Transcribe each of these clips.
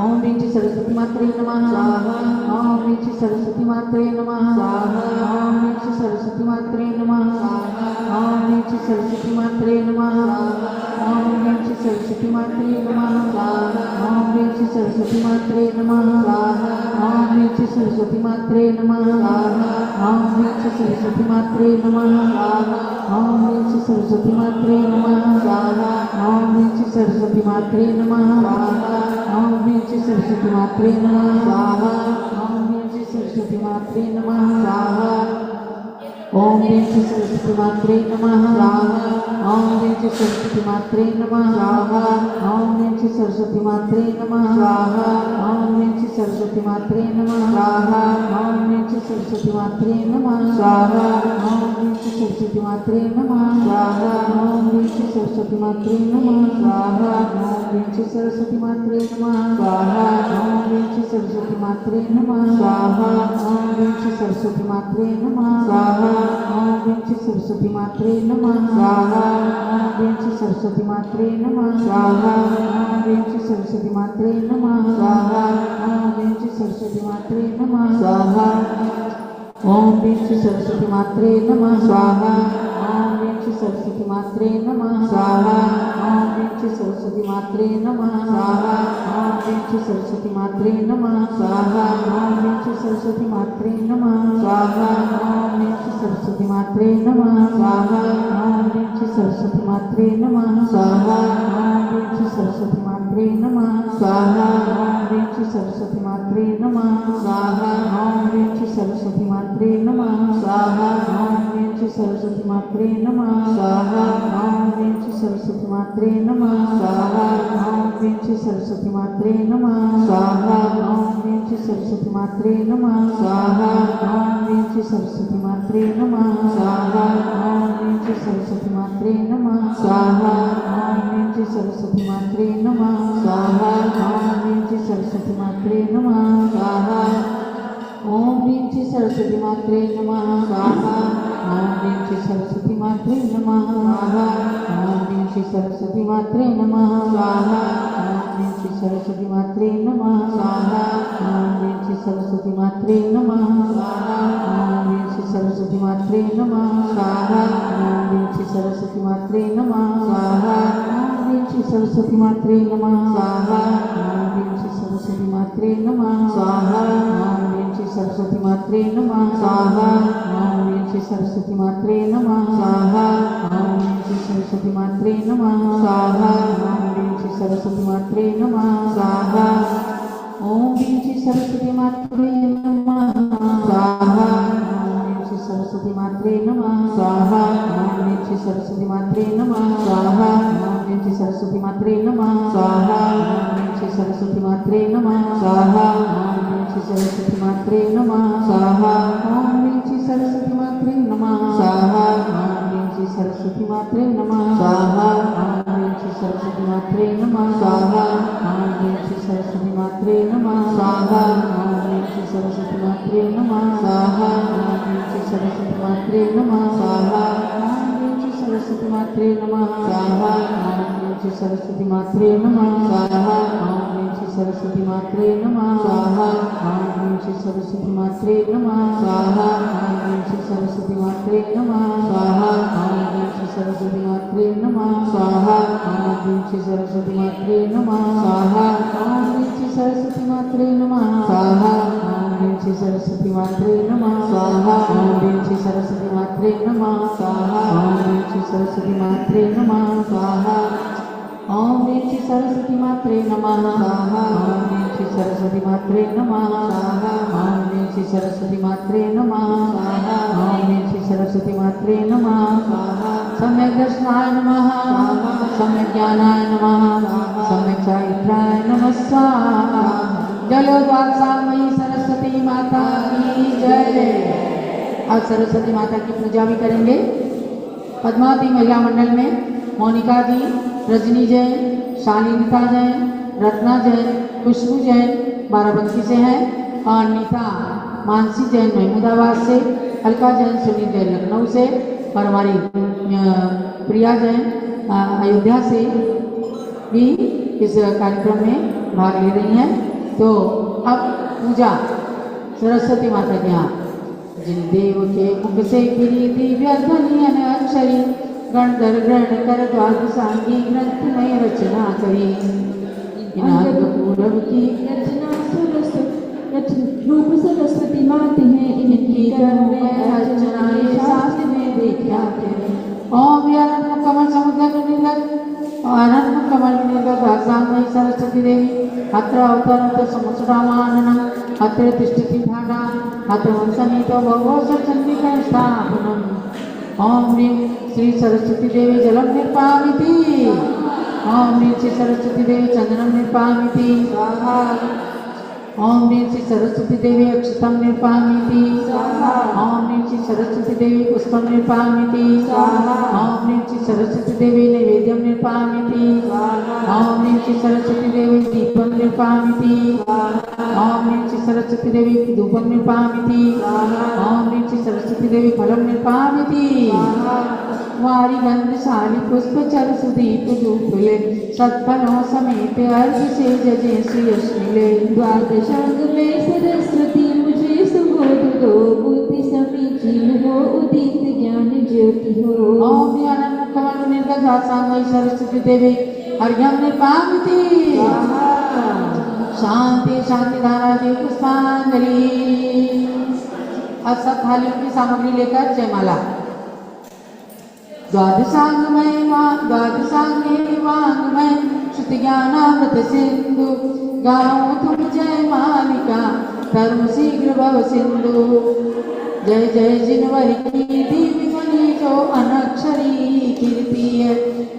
ओम ह्रीं श्री सरस्वती मात्रे नमः स्वाहा। ओम ह्रीं श्री सरस्वती मात्रे नमः स्वाहा। ओम ह्रीं श्री सरस्वती मात्रे नमः स्वाहा। ओम ह्रीं श्री सरस्वती मात्रे नमः स्वाहा। ओम ह्रीं श्री सरस्वती मात्रे नमः स्वाहा। ओम ह्रीं श्री सरस्वती मात्रे नमः स्वाहा। ओम ह्रीं श्री सरस्वती मात्रे नमः स्वाहा। ओम ह्रीं श्री सरस्वती मात्रे नमः स्वाहा। ओम ह्रीं श्री सरस्वती मात्रे नमः स्वाहा। ओम ह्रीं श्री सरस्वती मात्रे नमः स्वाहा। ओम ह्रीं श्री सरस्वती मात्रे नमः स्वाहा। ओम ह्रीं श्री सरस्वती मात्रे नमः स्वाहा। ओम ह्रीं श्री सरस्वती मात्रे नमः स्वाहा। ओम ह्रीं श्री सरस्वती मात्रे नमः स्वाहा। ओम ह्रीं श्री सरस्वती मात्रे नमः स्वाहा। ओम ह्रीं श्री सरस्वती मात्रे नमः स्वाहा। ओम ह्रीं श्री सरस्वती मात्रे नमः स्वाहा। ओम ह्रीं श्री सरस्वती मात्रे नमः स्वाहा। ओम ह्रीं श्री सरस्वती मात्रे नमः स्वाहा। ओम ह्रीं श्री सरस्वती मात्रे नमः स्वाहा। ओम ह्रीं श्री सरस्वती मात्रे नमः स्वाहा। ओम ह्रीं श्री सरस्वती मात्रे नमः स्वाहा। ओम ह्रीं श्री सरस्वती मात्रे नमः स्वाहा। ओम ह्रीं श्री सरस्वती मात्रे नमः स्वाहा। ओम ह्रीं श्री सरस्वती मात्रे नमः स्वाहा। ओम ह्रीं श्री सरस्वती मात्रे नमः स्वाहा। ओम ह्रीं श्री सरस्वती मात्रे नमः स्वाहा। ओम ह्रीं श्री सरस्वती मात्रे नमः स्वाहा। ओम ह्रीं श्री सरस्वती मात्रे नमः स्वाहा। ओम ह्रीं श्री सरस्वती मात्रे नमः स्वाहा। ओम ह्रीं श्री सरस्वती मात्रे नमः स्वाहा। ओम ह्रीं श्री सरस्वती मात्रे नमः स्वाहा। ओम ह्रीं श्री सरस्वती मात्रे नमः स्वाहा। ओम ह्रीं श्री सरस्वती मात्रे नमः स्वाहा। ओम ह्रीं श्री सरस्वती मात्रे नमः स्वाहा। ओम ह्रीं श्री सरस्वती मात्रे नमः स्वाहा। ओम ह्रीं श्री सरस्वती मात्रे नमः स्वाहा। ओम ह्रीं श्री सरस्वती मात्रे नमः स्वाहा। ओम ह्रीं श्री सरस्वती मात्रे नमः स्वाहा। ओम ह्रीं श्री सरस्वती मात्रे नमः स्वाहा। ओम ह्रीं श्री सरस्वती मात्रे नमः स्वाहा। ओम ह्रीं श्री सरस्वती मात्रे नमः स्वाहा। ओम ह्रीं श्री सरस्वती मात्रे नमः स्वाहा। ओम ह्रीं श्री सरस्वती मात्रे नमः स्वाहा। ओम ह्रीं श्री सरस्वती मात्रे नमः स्वाहा। ओम ह्रीं श्री सरस्वती मात्रे नमः स्वाहा। ओम ह्रीं श्री सरस्वती मात्रे नमः स्वाहा। ओम ह्रीं श्री सरस्वती मात्रे नमः स्वाहा। ओम ह्रीं श्री सरस्वती मात्रे नमः स्वाहा। ओम ह्रीं श्री सरस्वती मात्रे नमः स्वाहा। ओम ह्रीं श्री सरस्वती मात्रे नमः स्वाहा। ओम ह्रीं श्री सरस्वती मात्रे नमः स्वाहा। ओम ह्रीं श्री सरस्वती मात्रे नमः स्वाहा। ओम ह्रीं श्री सरस्वती मात्रे नमः स्वाहा। ओम ह्रीं श्री सरस्वती मात्रे नमः स्वाहा। ओम ह्रीं श्री सरस्वती मात्रे नमः स्वाहा। ओम ह्रीं श्री सरस्वती मात्रे नमः स्वाहा। ओम ह्रीं श्री सरस्वती मात्रे नमः स्वाहा। ओम ह्रीं श्री सरस्वती मात्रे नमः स्वाहा। ओम ह्रीं श्री सरस्वती मात्रे नमः स्वाहा। ओम ह्रीं श्री सरस्वती मात्रे नमः स्वाहा। ओम ह्रीं श्री सरस्वती मात्रे नमः स्वाहा। ओम ह्रीं श्री सरस्वती मात्रे नमः स्वाहा। ओम ह्रीं श्री सरस्वती मात्रे नमः स्वाहा। ओम ह्रीं श्री सरस्वती मात्रे नमः स्वाहा। ओम ह्रीं श्री सरस्वती मात्रे नमः स्वाहा। ओम ह्रीं श्री सरस्वती मात्रे नमः स्वाहा। ओम ह्रीं श्री सरस्वती मात्रे नमः स्वाहा। ओम ह्रीं श्री सरस्वती मात्रे नमः स्वाहा। ओम ह्रीं श्री सरस्वती मात्रे नमः स्वाहा। ओम ह्रीं श्री सरस्वती मात्रे नमः स्वाहा। ओम ह्रीं श्री सरस्वती मात्रे नमः स्वाहा। ओम ह्रीं श्री सरस्वती मात्रे नमः स्वाहा। ओम ह्रीं श्री सरस्वती मात्रे नमः स्वाहा। ओम ह्रीं श्री सरस्वती मात्रे नमः स्वाहा। ओम ह्रीं श्री सरस्वती मात्रे नमः स्वाहा। ओम ह्रीं श्री सरस्वती मात्रे नमः स्वाहा। ओम ह्रीं श्री सरस्वती मात्रे नमः स्वाहा। ओम ह्रीं श्री सरस्वती मात्रे नमः स्वाहा। ओम ह्रीं श्री सरस्वती मात्रे नमः स्वाहा। ओम ह्रीं श्री सरस्वती मात्रे नमः स्वाहा। ओम ह्रीं श्री सरस्वती मात्रे नमः स्वाहा। ओम ह्रीं श्री सरस्वती मात्रे नमः स्वाहा। ओम ह्रीं श्री सरस्वती मात्रे नमः स्वाहा। सम्यक् दर्शनाय नमः स्वाहा। सम्यक् ज्ञानाय नमः स्वाहा। सम्यक् चारित्राय नमः स्वाहा। जलोद्वासामयी सरस्वती माता की जय। आज सरस्वती माता की पूजा भी करेंगे। पद्मावती महिला मंडल में मोनिका जी, रजनी जैन, शालीनता जैन, रत्ना जैन, खुशबू जैन बाराबंकी से हैं और नीता मानसी जैन महमूदाबाद से, अलका जैन सुनील जैन लखनऊ से और हमारी प्रिया जैन अयोध्या से भी इस कार्यक्रम में भाग ले रही हैं। तो अब पूजा सरस्वती माता के यहाँ जिन देव के मुख से गिरी दिव्य ध्वनि अक्षरी गणधर ग्रहण कर द्वादशांगी ग्रंथ में रचना करी। पूरब की रचना रूप सरस्वती माते हैं, इनकी अर्चना शास्त्र में देखा ओम यारन कमल समुद्र निर्गत आनंद कमल निर्गत भाषामयी सरस्वती देवी अत्र अवतरत समुद्रामाननम अत्र तिष्ठति भागा अत्र वंशनीतो भवो चंडिका स्थापनम। ओम ह्रीं श्री सरस्वती देवी जलम निर्पामिति। ओम ह्रीं श्री सरस्वती देवी चंदनम निर्पामिति। ओम ह्रीं श्री सरस्वती देवी अक्षतम निर्पामिति। ओम ह्रीं श्री सरस्वती देवी पुष्पम निर्पामिति। ओम ह्रीं श्री सरस्वती देवी नैवेद्यम निर्पामिति। ओम ह्रीं श्री सरस्वती देवी दीपम निर्पामिति। ओम ह्रीं श्री सरस्वती देवी धूपम निर्पामिति। ओम ह्रीं श्री सरस्वती देवी फलम निर्पामिति। वारी गंधशाली पुष्प चल सुदीप धूपले सत्फलों समेत अर्घ से जजे श्री यश मिले। द्वादशांग में सरस्वती मुझे सुबोध दो, बुद्धि समीचीन हो उदित ज्ञान ज्योति हो। ओम ज्ञानम कमल निर्गत भाषामयी सरस्वती देवी अर्घ्यम निर्पामिति। शांति शांति धारा देव पुष्पांजलि। अब सब थालियों की सामग्री लेकर जयमाला। द्वादशांगमय वांगमय श्रुति ज्ञानामृत सिंधु गाओ तुम जय मालिका धर्म शीघ्र भव सिंधु। जय जय जिनवरी की दिव्य ध्वनि जो अनक्षरी कीर्ति है।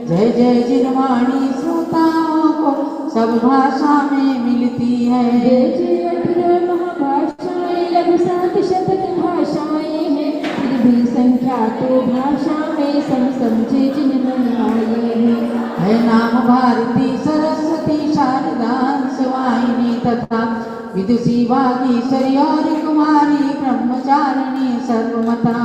जय जय जिनवाणी श्रोताओं को सब भाषा में मिलती है। जय जय 18 महाभाषाएं लघु 7 शतक भाषाएं हैं, फिर भी संख्या तो भाषा में समझे जिन मन आए है। नाम भारती सरस्वती शारदा शिवाहिनी तथा विदुषी वागीश्वरी और कुमारी ब्रह्मचारिणी सर्वमता।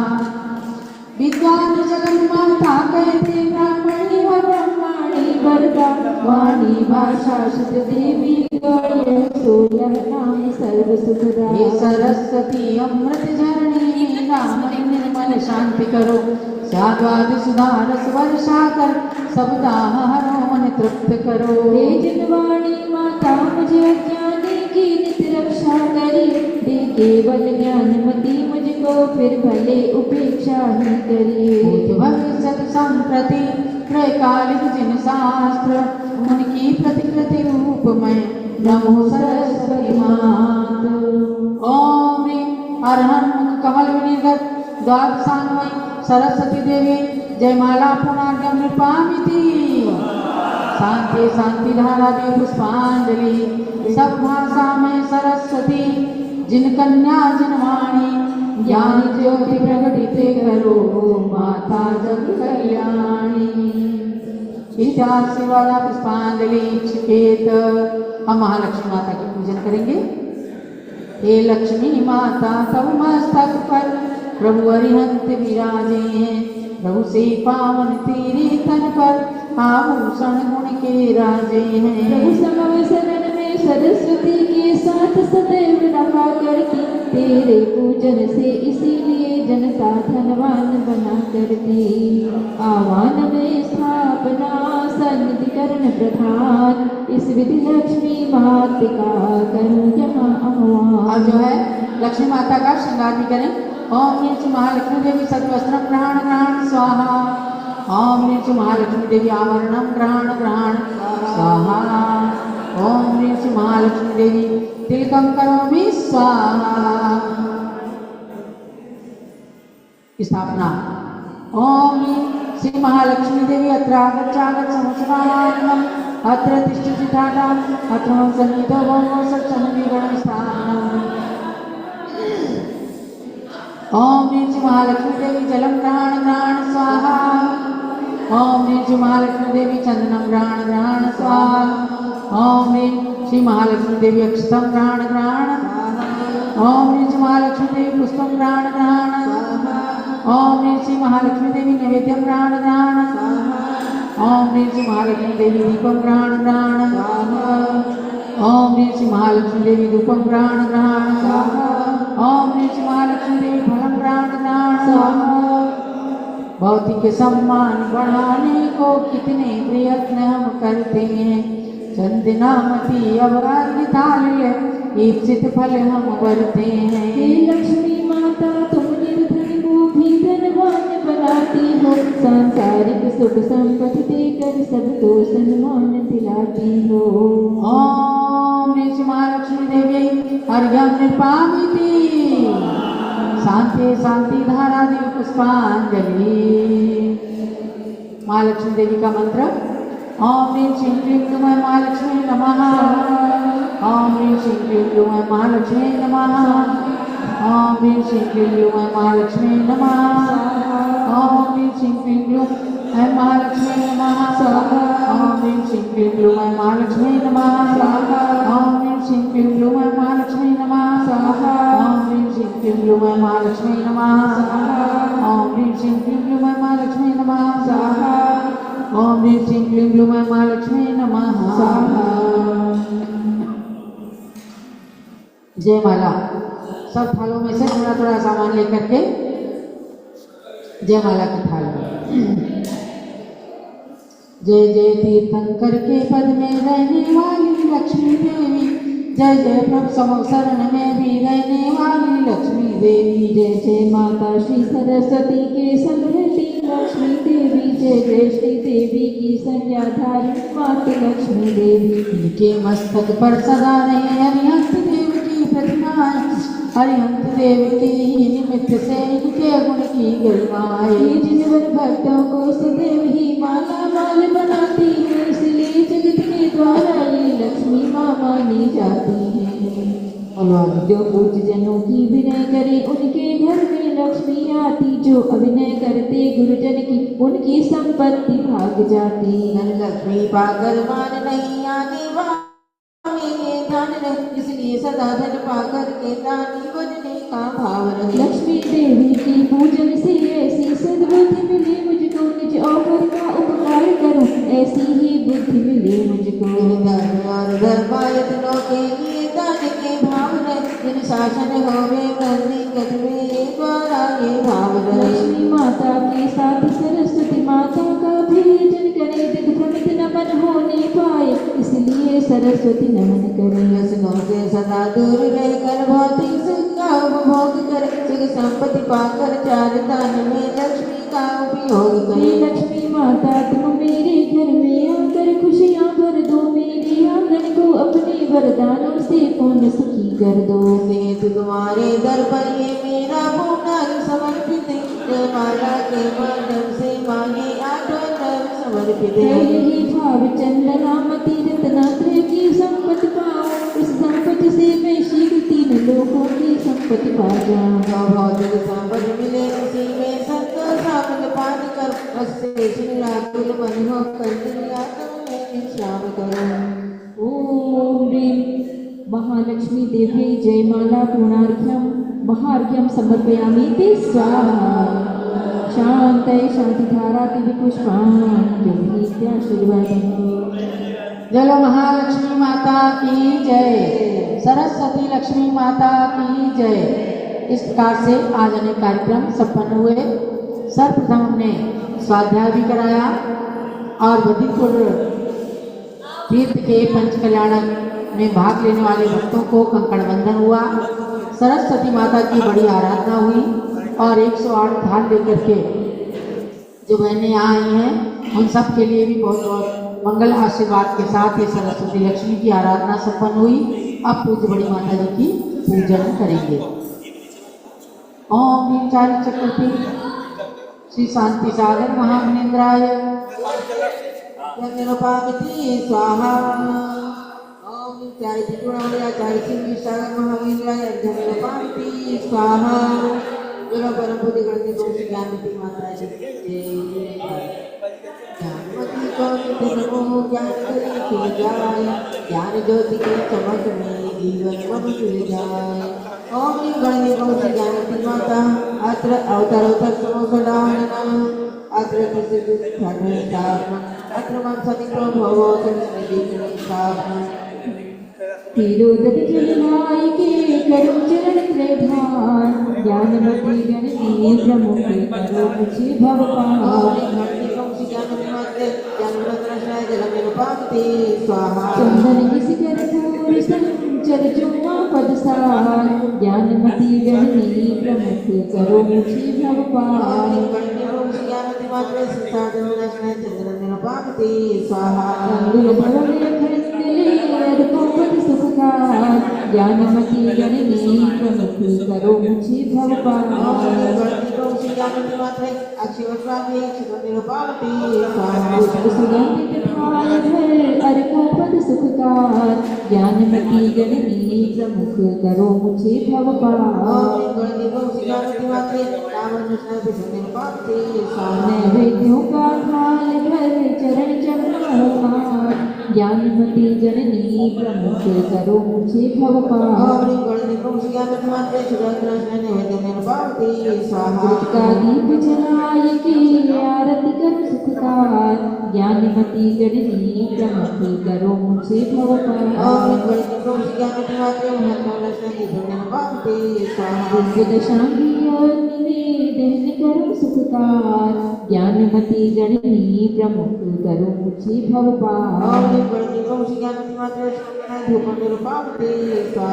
विद्वान जगन्माता कहते ब्राह्मणी व ब्रह्माणी वरदा वाणी भाषा शुद्ध देवी 16 नाम सर्व सुखदा। ये सरस्वती अमृत झरणी नाम निर्मल शांति करो स्वाद सुधारस वर्षा कर सब दाह हरो मन तृप्त करो। हे जिनवाणी माता मुझे अज्ञानी की नित रक्षा करी, दे केवल ज्ञानमती मुझको फिर भले उपेक्षा ही करिए। भविष्यत संप्रति त्रैकालिक जिन शास्त्र उनकी प्रतिकृति रूप में नमो सरस्वती मात। ओम ह्रीं अरहं मुख कमल विनिर्गत द्वादशांगमयी सरस्वती देवी जयमाला पुनार्घ्यम निर्पामिति। शांति शांति धारा देव पुष्पांजलि। सब भाषा में सरस्वती जिन कन्या जिन वाणी ज्ञान ज्योति प्रकटित करो माता जग कल्याणी। इतिहास वाला पुष्पांजलि छिपेत। हम महालक्ष्मी माता की पूजन करेंगे। हे लक्ष्मी माता तव मस्तक पर प्रभु अरिहंत विराजे हैं, प्रभु से पावन तेरे तन पर आभूषण गुण के राजे हैं। प्रभु समव शरण में सरस्वती के साथ सदैव रहा करती, तेरे पूजन से इसीलिए जनता धनवान बना करती। आह्वान में स्थापना सन्निधिकरण प्रधान, इस विधि लक्ष्मी माता का करूं यहाँ आह्वान। अब जो है लक्ष्मी माता का श्रृंगार भी करें। ओम ह्रीं श्री महालक्ष्मी देवी सद्वस्त्रम ग्रहण ग्रहण स्वाहा। ओम ह्रीं श्री महालक्ष्मी देवी आवरणम ग्रहण ग्रहण स्वाहा। ओम ह्रीं श्री महालक्ष्मी देवी तिलकम करोमि स्वाहा। स्थापना। ओम ह्रीं श्री महालक्ष्मी देवी अत्र आगच्छ समुत्सवागमनम् अत्र तिष्ठति ठाठा अत्र सन्निधो भवो सत्सन्निधिगणं स्थानम्। ओम ह्रीं श्री महालक्ष्मी देवी जलम ग्रहण ग्रहण स्वाहा। ओम ह्रीं श्री महालक्ष्मी देवी चंदनम ग्रहण ग्रहण स्वाहा। ओम ह्रीं श्री महालक्ष्मी देवी अक्षतम ग्रहण ग्रहण। ओम ह्रीं श्री महालक्ष्मी देवी पुष्पम ग्रहण ग्रहण। ओम ह्रीं श्री महालक्ष्मी देवी नैवेद्यम ग्रहण ग्रहण। ओम ह्रीं श्री महालक्ष्मी देवी दीपम ग्रहण ग्रहण। महालक्ष्मी देवी धूपम ग्रहण ग्रहण स्वाहा। ओम ह्रीं श्री महालक्ष्मी देवी फलम ग्रहण ग्रहण स्वाहा। भौतिक सम्मान बढ़ाने को कितने प्रयत्न हम करते हैं, चंदनामती अवराग थाल्य ईप्सित फल हम भरते हैं। हे लक्ष्मी माता तुम निर्धन को भी धनवान बनाती हो, सांसारिक सुख संपत्ति देकर सबको सम्मान दिलाती हो। ओम ह्रीं श्री महालक्ष्मी देवी अर्घ्यं निर्पामिति शांति शांति धारा देवी पुष्पांजलि। महालक्ष्मी देवी का मंत्र ओम ह्रीं श्रीं क्लीं क्लूं महालक्ष्मी नमः। ओम ह्रीं श्रीं क्लीं क्लूं महालक्ष्मी नमः। ओम ह्रीं श्रीं क्लीं क्लूं महालक्ष्मी नमः। ओम ह्रीं श्रीं क्लीं क्लूं महालक्ष्मी नमः। ओम ह्रीं श्रीं क्लीं क्लूं महालक्ष्मी नमः। ओम ह्रीं श्रीं क्लीं क्लूं महालक्ष्मी नमः। ओम ह्रीं श्रीं क्लीं क्लूं महालक्ष्मी नमः। ओम ह्रीं श्रीं क्लीं क्लूं महालक्ष्मी नमः। ओम ह्रीं श्रीं क्लीं क्लूं महालक्ष्मी नमः। जयमाला। सब थालों में से थोड़ा थोड़ा सामान लेकर के जयमाला की थाल में जय जय तीर्थंकर के पद में रहने वाली लक्ष्मी देवी, जय जय प्रभु समो शरण में भी रहने वाली लक्ष्मी देवी। जय जय माता श्री सरस्वती के संग रहती लक्ष्मी देवी, जय जय श्री देवी की संज्ञा धारी माता लक्ष्मी देवी। इनके मस्तक पर सदा रहे अरिहंत देव की प्रतिमाएं, अरिहंत देव के ही निमित्त से इनके गुण की गरिमाएं। जिनवर भक्तों को सदैव ही माला माल बनाती है, इसलिए जगत के द्वारा ये लक्ष्मी माँ मानी जाती है। जो पूज्य जनों की विनय करे उनके घर में लक्ष्मी आती, जो अभिनय करते गुरुजन की उनकी संपत्ति भाग जाती। धन लक्ष्मी पाकर मान नहीं आने वाले दान नहीं, इसलिए सदा धन पाकर के दानी बनने का भाव रहे। लक्ष्मी देवी की पूजन से ऐसी सद्बुद्धि मिली मुझको, निज ऑफर का उपकार करूं ऐसी ही बुद्धि मिली मुझको। धर्म और धर्मायतनों के लिए दान के भाव रहे, जिन शासन होवे करने गत में द्वारा ये भाव रहे। लक्ष्मी माता के साथ सरस्वती माता का भी जन करे, दिग्भ्रमित नमन होने पाए इसलिए सरस्वती नमन करे। व्यसनों से सदा दूर रहकर भौतिक सुख का उपभोग कर, सुख संपत्ति पाकर चार दान में लक्ष्मी का उपयोग करे। लक्ष्मी माता तुम मेरे घर में आकर खुशियाँ भर दो, मेरे आंगन को अपने वरदानों से पूर्ण सुखी कर दो। हेतु तुम्हारे दर पर ये मेरा भूनाग समर्पित है, जयमाला के माध्यम से मांगे आठों द्रव्य समर्पित है। यही भाव चंदनामती रत्नात्रय की संपत्ति पाओ, इस संपत्ति से मैं शीघ्र तीन लोगों की संपत्ति पा जाऊं। जो भौतिक संपत्ति मिले उसी में संतोष सामने पान कर, उससे श्रीराकुल मन हो कर विश्राम करो। ओम ह्रीं महालक्ष्मी देवी जयमाला पूर्णार्घ्यम महार्घ्यम समर्पयामि ते स्वाहा। शांतये शांतिधारा दिव्य पुष्पांजलि आशीर्वादम्। जलो महालक्ष्मी माता की जय, सरस्वती लक्ष्मी माता की जय। इस प्रकार से आज अनेक कार्यक्रम संपन्न हुए। सर्वप्रथम हमने स्वाध्याय भी कराया और बदीपुर तीर्थ के पंच कल्याणक में भाग लेने वाले भक्तों को कंकड़ बंधन हुआ। सरस्वती माता की बड़ी आराधना हुई और 108 थाल लेकर के जो बहनें यहाँ आई हैं उन सब के लिए भी बहुत बहुत मंगल आशीर्वाद के साथ ये सरस्वती लक्ष्मी की आराधना संपन्न हुई। अब पूज्य बड़ी माता जी की पूजन करेंगे। ओम ह्रीं चारि चक्रवर्ती श्री शांति सागर महामनेन्द्राय निरुपामिति स्वाहा। ओम चारि त्रिगुणालय चारि सिंह सागर महामनेन्द्राय निरुपामिति स्वाहा। जलो परम बुद्धि गणति कौशिक ज्ञानवती माता जी ज्ञानवती को नित्य नमो ज्ञान करी खिल जाए, ज्ञान ज्योति के चमक में जीवन मम खिल जाए। ओम ह्रीं गणति कौशिक ज्ञानवती माता अत्र अवतारोत्तर समोषडाननम अत्र स्थापना अत्र मन सनितो भवो संस्कृति स्थापना तिरोदक जलनाय के करो चरण त्रैधान ज्ञानमती गणनी प्रमुख करो मुझे भवपान चंदन किसकर धूल संचर जुआ पदसार ज्ञानमती गणनी प्रमुख करो मुझे भवपान ज्ञानमती गणनी प्रमुख करो मुझे भवपान सुगंधित भाल भर अर्को पद सुखकार ज्ञानमती गणनी प्रमुख करो मुझे भवपान नैवेद्यों का थाल भर चरण चरणों ज्ञानमती गणनी प्रमुख करो मुझे भवपान का दीप जलाय के आरती करो सुखकार ज्ञानमती गणनी प्रमुख करो मुझे भवपान दशांगी दहन करो सुखकार ज्ञानमती गणनी प्रमुख करो मुझे भवपान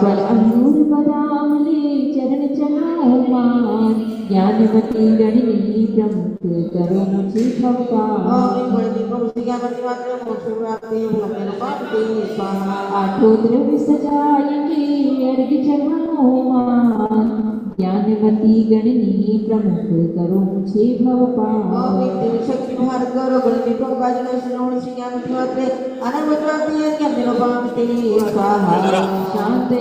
फल अंगूर बादाम ले चरण चरणों मान ज्ञानमती गणनी प्रमुख करो मुझे भवपान आठों द्रव्य सजाएंगे अर्घ चढ़ाओ मान ज्ञानमती गणनी प्रमुख करो मुझे भवपान शांत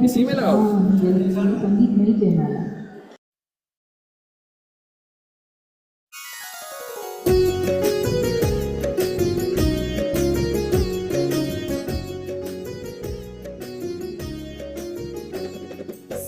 इसी में लगाओ। संगीत नहीं चैनल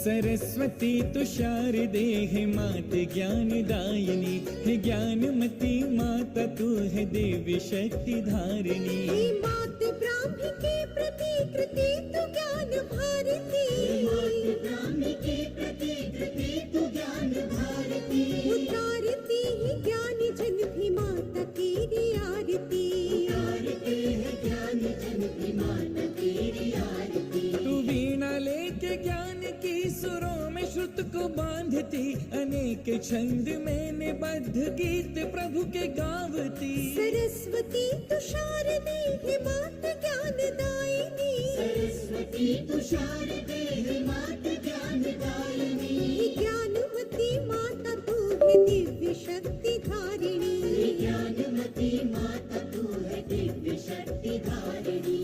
सरस्वती तुषार देह मात ज्ञान दायिनी है ज्ञानमती माता तू है देवी शक्ति धारिणी मात ब्राह्मी के प्रतिकृति तू ज्ञान भारती मात ब्राह्मी के प्रतिकृति तू ज्ञान भारती उतारती है ज्ञान जन भी माता तेरी आरती उतारती है ज्ञान जन भी माता तेरी आरती तू वीणा लेके ज्ञान की सुरों में श्रुत को बांधती अनेक छंद में निबद्ध गीत प्रभु के गावती सरस्वती तुषार देह मात ज्ञान दायिनी सरस्वती तुषार देह मात ज्ञान दायिनी ज्ञानमती माता तू है दिव्य शक्ति धारिणी ज्ञानमती माता तू है दिव्य शक्ति धारिणी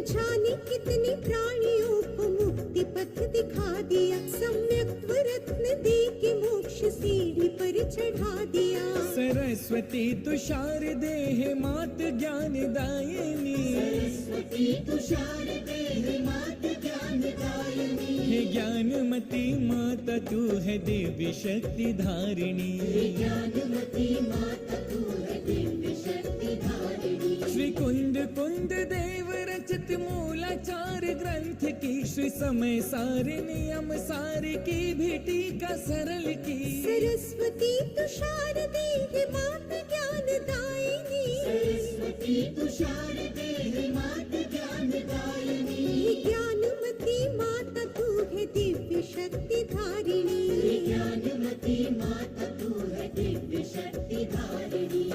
जाने कितने प्राणियों को मुक्ति पथ दिखा दिया सम्यक रत्न दे के मोक्ष सीढ़ी पर चढ़ा दिया सरस्वती तुषार देह मात ज्ञान दायिनी सरस्वती तुषार देह मात ज्ञान दायिनी हे ज्ञानमती माता तू है देवी शक्ति धारिणी ज्ञानमती माता तू है दिव्य शक्ति धारिणी श्री कुंद कुंद देव रचित मूलाचार ग्रंथ की श्री समय सार नियम सार की भी टीका सरल की सरस्वती तुषार देह मात ज्ञान दायिनी सरस्वती तुषार देह मात ज्ञान दायिनी ज्ञानमती माता तू है दिव्य शक्ति धारिणी ज्ञानमती माता तू है दिव्य शक्ति धारिणी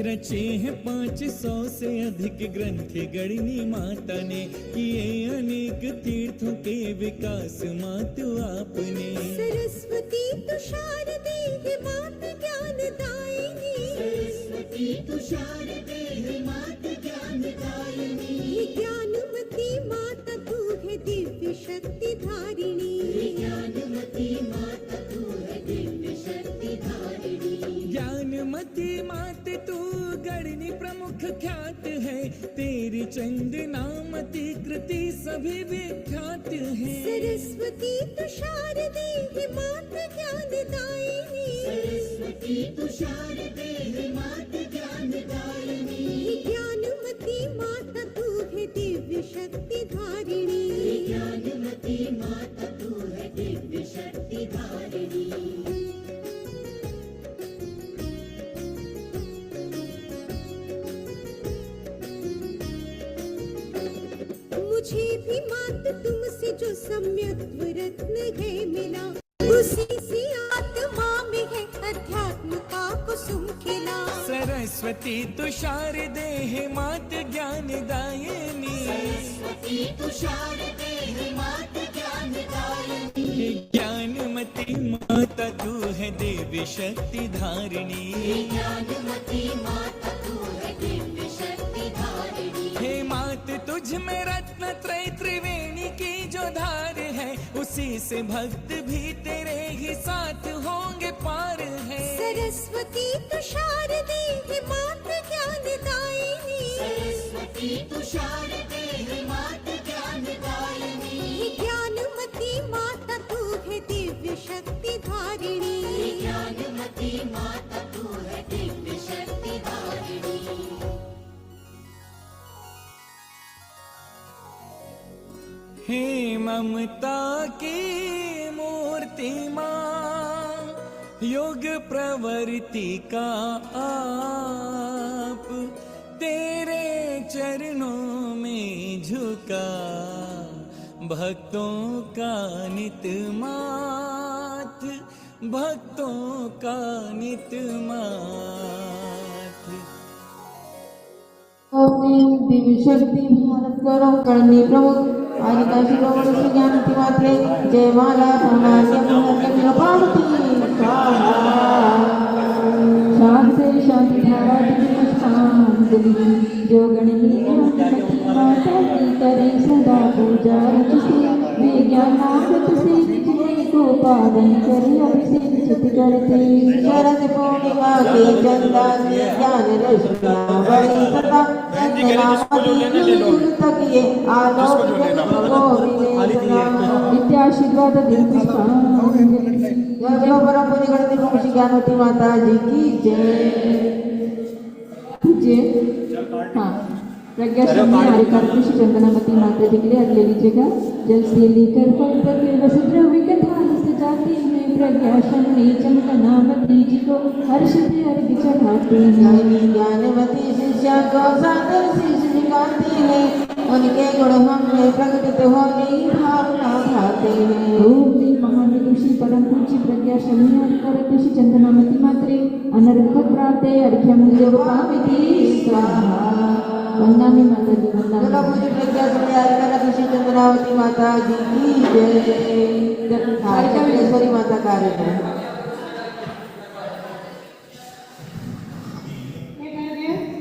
रचे हैं 500 से अधिक ग्रंथ गणनी माता ने किए अनेक तीर्थों के विकास मातु आपने सरस्वती तुषार देह मात ज्ञान दायिनी सरस्वती तुषार देह मात ज्ञान दायिनी ज्ञानमती माता तू है दिव्य शक्ति धारिणी ज्ञानमती माता तू है दिव्य शक्ति धारिणी ज्ञानमती मात तू गणनी प्रमुख मुख ख्यात है, तेरी चंदनामती कृति सभी विख्यात है। सरस्वती तु शारदे हे माता ज्ञानदायिनी, सरस्वती तु शारदे हे माता ज्ञानदायिनी। हे ज्ञानमती माता तू है दिव्य शक्ति धारिणी, हे ज्ञानमती माता तू है दिव्य शक्ति धारिणी। मुझे भी मात तुमसे जो सम्यक्त्व रत्न है मिला, उसी से आत्मा में है अध्यात्म का कुसुम खिला। सरस्वती तु शारदे हे मात ज्ञानदायिनी, सरस्वती तु शारदे हे मात ज्ञानदायिनी। हे ज्ञानमती माता तू है देवी शक्ति धारिणी, हे ज्ञानमती माता तू है दिव्य शक्ति धारिणी। हे मात तुझ में रत्न त्रय त्रिवेणी की जो धार है, उसी से भक्त भी तेरे ही साथ होंगे पार है। सरस्वती तु शारदे हे मात ज्ञानदायिनी, सरस्वती तु शारदे हे मात ज्ञानदायिनी। हे ज्ञानमती माता तू है दिव्य शक्ति धारिणी, हे ज्ञानमती माता तू है दिव्य शक्ति धारिणी। हे ममता की मूर्ति माँ, योग प्रवृत्ति का आप, तेरे चरणों में झुका भक्तों का नित माथ, भक्तों का नित माथ। अपनी दिव्य शक्ति भारत करो करनी प्रमुख आदिका शिरोमण श्री ज्ञानती मात्रे जय माला सामान्य पार्वती शांति शांति धारा दिव्य जो गणनीय माता की करे सदा पूजा विज्ञान से को पावन करी अभिषेक चित करते। शरद पूर्णिमा के चंदा की ज्ञान रश्मियां बड़ी सदा तक ये आलोक नित्याशीर्वाद परम पूज्य गणपति प्रभु श्री ज्ञानवती माता जी की जय। हाँ, प्रज्ञा हरिकार्तिक श्री चंदनामती माता जी के लिए अर्घ्य लीजिएगा। जल से लेकर फल तक वसुद्रव्य कथान सजाते हैं। प्रज्ञा शमनी चंदनामती जी को हर्ष से अर्घ्य चढ़ाते हैं। ज्ञानवती शिष्या को सादर शीश झुकाती है, उनके गुण हमें प्रकटित होने भावना भाते हैं। ओम महान ऋषि परम पूज्य प्रज्ञा शमनी हरिकार्तिक श्री चंदनामती मात्रे अनर्घ प्राप्ते अर्घ्यं देवपामिति स्वाहा। वंदना में माता जी वंदना पूज्य प्रज्ञा शमनी चंद्रावती माता जी की जय। चक्रेश्वरी माता कार्यक्रम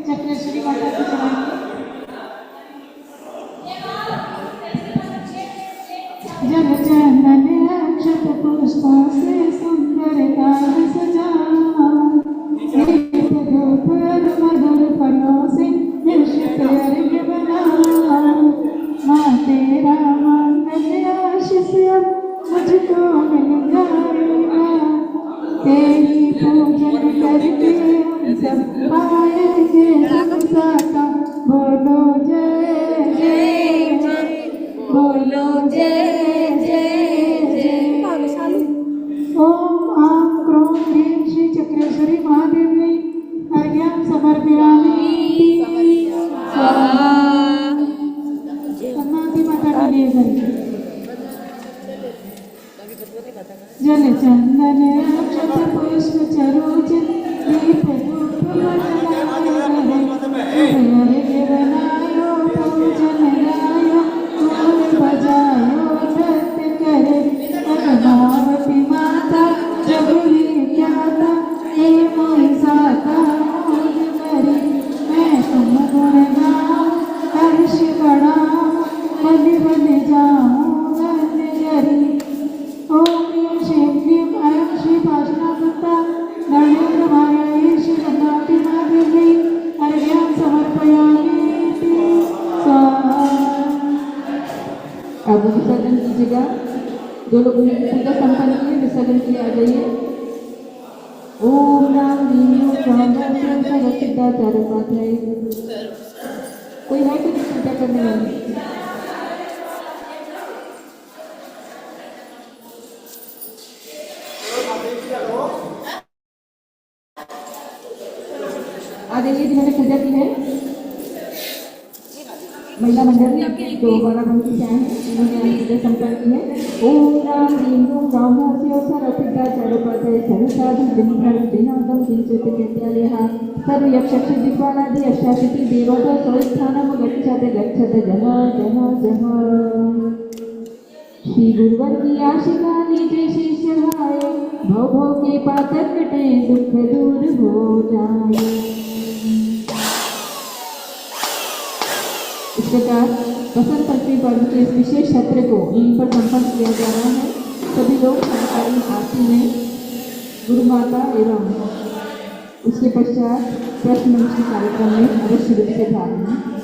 चक्रेश्वरी माता की जल चंदन अक्षत पुष्पों से सुंदर कार सजा, मधुर फलों से अर्घ्य बना। माँ तेरा मंगल आशीष मुझको मिल जाएगा, तेरी पूजन करके हम सब पाएंगे साका। बोलो जय जय जय, बोलो जय जय जय। ओम आम क्रोम ह्रीं श्री चक्रेश्वरी महादेवी अर्घ्यं समर्पयामि। जल चंदन अक्षत पुष्प चरोज दीप धूप अर्घ्य बनायो पूजन गायो ढोल बजायो नृत्य करे। पद्मावती माता जग विख्याता हे मोहि साता मोद करी। मैं तुम गुण गाऊं हर्ष बढ़ाऊं बलि बलि जाऊं गंज जरी। ओम श्री क्लीं ऐं श्री पाशनापता नरेंद्र माया श्री चंद्रावती मादेवी अर्घ्यं समर्पयामि। विसर्जन कीजिएगा। जो लोग पूजा संपन्न किए विसर्जन के लिए आ जाइए। ओम राम रीम राम सिद्धाचार्य उपाध्याय। कोई है कि पूजा करने वाले? आ जाइए जिन्होंने पूजा की है। महिला मंडल जो बाराबंकी से आए हैं उन्होंने आज पूजा संपन्न की है। ओम राम रीम राम सिद्धाचार्य उपाध्याय सर्वसाधु दिनभर दिनादम किंचित चैत्यालयः सर्वयक्षक्ष दिक्पालादि अष्टाशीति देवता स्वस्थानं गच्छत गच्छत जन जन जन। श्री गुरुवर की आशिका लीजिए शिष्य भाई, भव भव के पातक कटे दुख दूर हो जाए। इस प्रकार बसंत पंचमी पर्व के इस विशेष सत्र को यहीं पर संपन्न किया जा रहा है। सभी लोग सरकारी आरती में गुरु माता एवं उसके पश्चात प्रश्न मंच कार्यक्रम में अवश्य रूप से भाग लें।